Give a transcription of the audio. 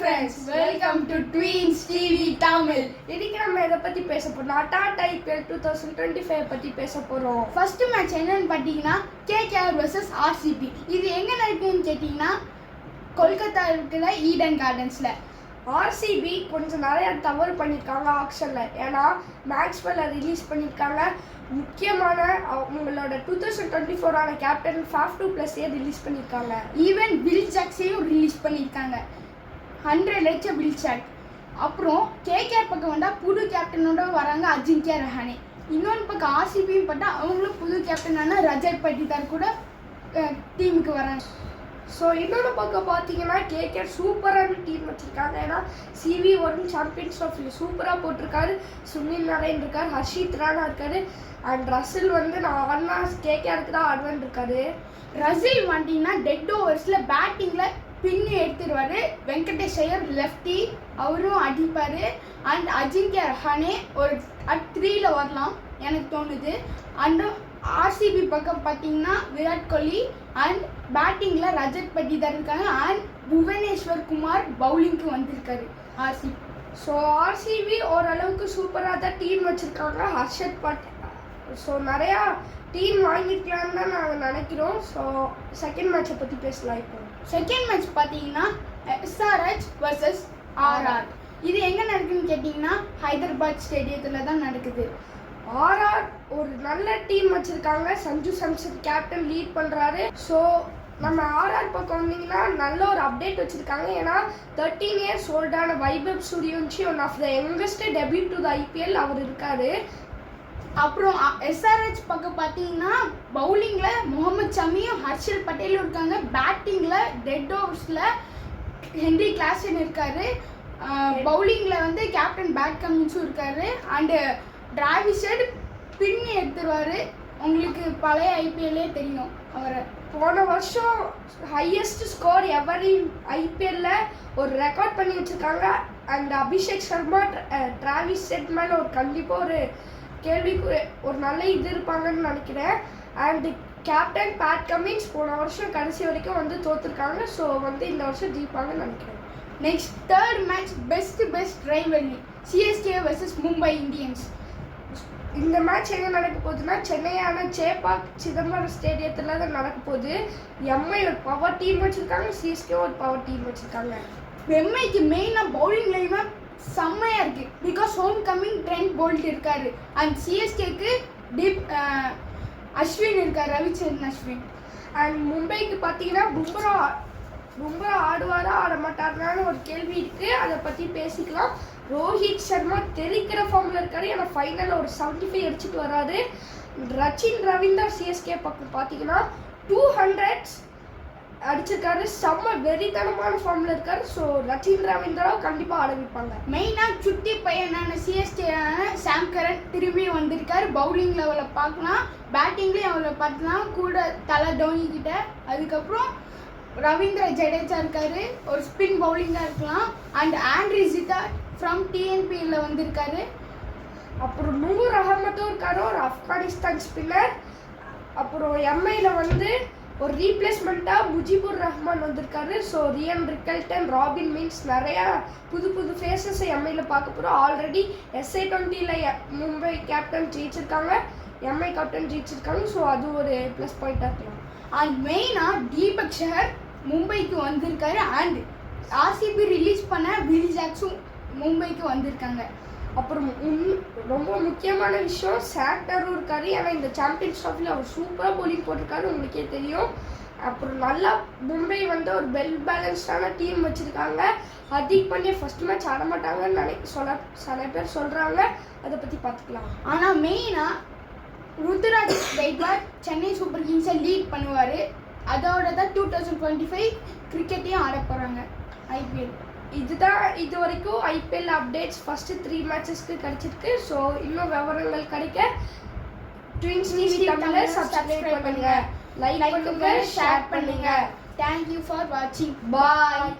friends, welcome to Twins TV Tamil. இன்னைக்கு நம்ம எதை பத்தி பேச போறோம்? டாடா IPL 2025 பத்தி பேச போறோம். ஃபர்ஸ்ட் மேட்ச் என்னன்னு பாத்தீங்கன்னா KKR vs RCB. இது எங்க நடக்குதுன்னு கேட்டீங்கன்னா கொல்கத்தா இருக்கிற ஈடன் கார்டன்ஸ்ல. RCB கொஞ்சம் நிறைய தவறு பண்ணியிருக்காங்க ஆக்ஷன்ல. ஏன்னா மேக்ஸ்வெல்லை ரிலீஸ் பண்ணியிருக்காங்க. முக்கியமான அவங்களோட 2024 ஆன கேப்டன் ஃபாஃப் டூ பிளஸையே ரிலீஸ் பண்ணியிருக்காங்க. ஈவன் வில் ஜாக்ஸையும் ரிலீஸ் பண்ணியிருக்காங்க. 100 லட்சம் வில் ஜாக். அப்புறம் KKR பக்கம் வந்தால் புது கேப்டனோட வராங்க அஜிங்கியா ரஹானே. இன்னொன்று பக்கம் RCBயும் பார்த்தா அவங்களும் புது கேப்டனான ரஜத் பட்டிதார் கூட டீமுக்கு வராங்க. ஸோ இன்னொன்று பக்கம் பார்த்தீங்கன்னா KKR சூப்பரான டீம் வச்சுருக்காங்க. ஏன்னா சிவி வரும் சாம்பியன்ஸ் ட்ராஃபி சூப்பராக போட்டிருக்காரு. சுனில் நரேன் இருக்கார், ஹர்ஷித் ராணா இருக்கார், அண்ட் ரசில் வந்து நான் ஆடினா KKRக்கு தான் ஆடுவேன் இருக்காரு. ரசில் வந்தீங்கன்னா டெட் ஓவர்ஸில் பேட்டிங்கில் பின்னு எடுத்துருவார். வெங்கடேஷ் ஐயர் லெஃப்டி அவரும் அடிப்பார். அண்ட் அஜிங்கியா ரஹானே ஒரு 3ல் வரலாம் எனக்கு தோணுது. அண்ட் RCB பக்கம் பார்த்தீங்கன்னா விராட் கோலி அண்ட் பேட்டிங்கில் ரஜத் பட்டிதார் இருக்காங்க. அண்ட் புவனேஸ்வர் குமார் பவுலிங்க்கு வந்திருக்காரு RCB. ஸோ RCB ஓரளவுக்கு சூப்பராக தான் டீம் வச்சுருக்காங்க. ஹர்ஷத் பட் ஸோ நிறையா டீம் வாங்கிக்கலான்னு தான் நாங்கள் நினைக்கிறோம். ஸோ செகண்ட் மேட்சை பற்றி பேசலாம். இப்போ செகண்ட் மேட்ச் பார்த்தீங்கன்னா SRH vs RR. இது எங்கே நடக்குதுன்னு கேட்டிங்கன்னா ஹைதராபாத் ஸ்டேடியத்தில் தான் நடக்குது. RR ஒரு நல்ல டீம் வச்சுருக்காங்க. சஞ்சு சாம்சன் கேப்டன் லீட் பண்ணுறாரு. ஸோ நம்ம RR பக்கம் வந்தீங்கன்னா நல்ல ஒரு அப்டேட் வச்சுருக்காங்க. ஏன்னா 13 இயர்ஸ் ஓல்டான Vaibhav Suryavanshi one of the youngest debut to the IPL அவர் இருக்கார். அப்புறம் SRH பக்கம் பார்த்தீங்கன்னா பவுலிங்கில் முகமது ஷமியும் ஹர்ஷல் பட்டேலும் இருக்காங்க. பேட்டிங்கில் டெட் ஓவர்ஸில் ஹென்ரி கிளாசன் இருக்கார். பவுலிங்கில் வந்து கேப்டன் பேட் கமின்ஸும் இருக்கார். அண்டு டிராவிஸ் ஹெட் பின் எடுத்துருவார். உங்களுக்கு பழைய IPLலே தெரியும் அவரை. போன வருஷம் ஹையஸ்ட் ஸ்கோர் எவரி IPLல ஒரு ரெக்கார்ட் பண்ணி வச்சுருக்காங்க. And Abhishek Sharma Travis head மேலே ஒரு கண்டிப்பாக ஒரு கேள்விக்கு ஒரு நல்ல இது இருப்பாங்கன்னு நினைக்கிறேன். அண்ட் கேப்டன் பேட் கமின்ஸ் போன வருஷம் கடைசி வரைக்கும் வந்து தோற்றுருக்காங்க. ஸோ வந்து இந்த வருஷம் ஜெயிப்பாங்கன்னு நினைக்கிறேன். Next third match best rivalry CSK vs Mumbai Indians. இந்த மேட்ச் எங்கே நடக்க போகுதுன்னா சென்னையான சேப்பாக் சிதம்பரம் ஸ்டேடியத்தில் தான் நடக்க போகுது. எம்ஐ ஒரு பவர் டீம் வச்சுருக்காங்க, CSK ஒரு பவர் டீம் வச்சுருக்காங்க. எம்ஐக்கு மெயினாக பவுலிங் லைனாக செம்மையாக இருக்குது. Because home coming Trent Boult இருக்கார். அண்ட் CSKக்கு அஸ்வின் இருக்கார், ரவிச்சந்திரன் அஸ்வின். அண்ட் மும்பைக்கு பார்த்தீங்கன்னா பும்ரா ஆடுவாரா ஆட மாட்டாருனான்னு ஒரு கேள்வி இருக்குது. அதை பற்றி பேசிக்கலாம். ரோஹித் சர்மா தெரிக்கிற ஃபார்மில் இருக்காரு. ஏன்னா ஃபைனலில் ஒரு 75 அடிச்சுட்டு வராரு. ரச்சின் ரவீந்தர் CSK பக்கம் பார்த்தீங்கன்னா 200 அடிச்சிருக்காரு. செம்ம வெறித்தனமான ஃபார்மில் இருக்காரு. ஸோ ரச்சின் ரவீந்திராவை கண்டிப்பாக ஆட வைப்பாங்க. மெயினாக சுட்டி பையனான CSK சாம் கரன் திரும்பி வந்திருக்காரு. பவுலிங் லெவலில் பார்க்கலாம், பேட்டிங்லேயும் அவரை பார்க்கலாம், கூட தலை தோனி கிட்ட. அதுக்கப்புறம் ரவீந்திர ஜடேஜா இருக்காரு, ஒரு ஸ்பின் பவுலிங்காக இருக்கலாம். அண்ட் ஆண்ட்ரி ஜிதா ஃப்ரம் TNPL வந்திருக்காரு. அப்புறம் நூர் அகமதும் இருக்காரு, ஒரு ஆப்கானிஸ்தான் ஸ்பின்னர். அப்புறம் எம்ஐல வந்து ஒரு ரீப்ளேஸ்மெண்ட்டாக முஜிபுர் ரஹ்மான் வந்திருக்காரு. So Ryan Rickelton, Robin Minz நிறையா புது ஃபேஸஸை எம்ஐல பார்க்க போகிறோம். ஆல்ரெடி SA20ல் மும்பை கேப்டன் ஜெயிச்சிருக்காங்க, எம்ஐ கேப்டன் ஜெயிச்சிருக்காங்க. ஸோ அது ஒரு ப்ளஸ் பாயிண்ட்டாக இருக்கலாம். அண்ட் மெயினாக தீபக் சஹர் மும்பைக்கு வந்திருக்காரு. அண்ட் RCB ரிலீஸ் பண்ண வில் ஜாக்ஸும் மும்பைக்கு வந்திருக்காங்க. அப்புறம் ரொம்ப முக்கியமான விஷயம் சாக்டரும் இருக்காரு. ஏன்னா இந்த சாம்பியன்ஸ் ட்ராஃபியில் அவர் சூப்பராக போலிங் போட்டிருக்காரு, உங்களுக்கே தெரியும். அப்புறம் நல்லா மும்பை வந்து ஒரு வெல் பேலன்ஸ்டான டீம் வச்சுருக்காங்க. ஹர்திக் பாண்டியா ஃபர்ஸ்ட் மேட்ச் ஆட மாட்டாங்கன்னு சில பேர் சொல்கிறாங்க. அதை பற்றி பார்த்துக்கலாம். ஆனால் மெயினாக ருத்துராஜ் கெய்க்வாட் சென்னை சூப்பர் கிங்ஸை லீட் பண்ணுவார். அதோட தான் 2025 கிரிக்கெட்டையும் ஆட போகிறாங்க IPL. இதுதான் இது வரைக்கும் IPL அப்டேட்ஸ் ஃபஸ்ட்டு 3 மேட்சஸ்க்கு கிடச்சிருக்கு. ஸோ இன்னும் விவரங்கள் கிடைக்க ட்வின்ஸ் TV தமிழை சப்ஸ்கிரைப் பண்ணுங்கள், லைக் பண்ணுங்கள், ஷேர் பண்ணுங்கள். தேங்க்யூ ஃபார் வாட்சிங். பாய்.